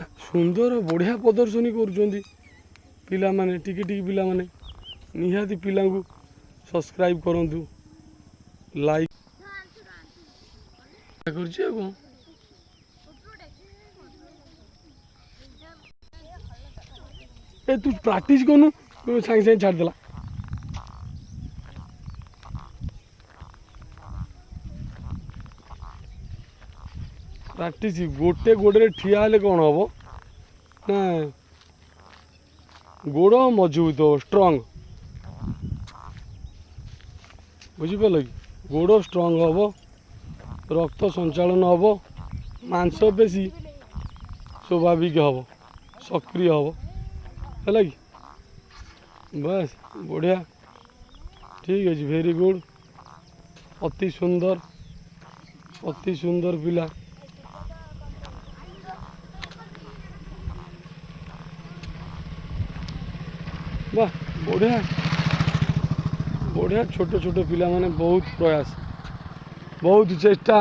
सुंदर बढ़िया प्रदर्शनी कर पिला माने टिकी टिकी पिला माने निहाती पिला को सब्सक्राइब करंतु लाइक कर ए तू प्रैक्टिस कनु सांगे सांगे छाड़देला प्रैक्टिस गोटे गोड़े ठिया हेले कौन हम ना गोड़ मजबूत हो स्ट्रंग बुझिपाल कि गोड़ स्ट्रंग हम रक्त संचालन हम मांसपेशी स्वाभाविक हम सक्रिय हम है कि बस बढ़िया ठीक है वेरी गुड अति सुंदर पिला वाह बढ़िया बढ़िया छोटे छोटे पिला माने बहुत प्रयास बहुत चेष्टा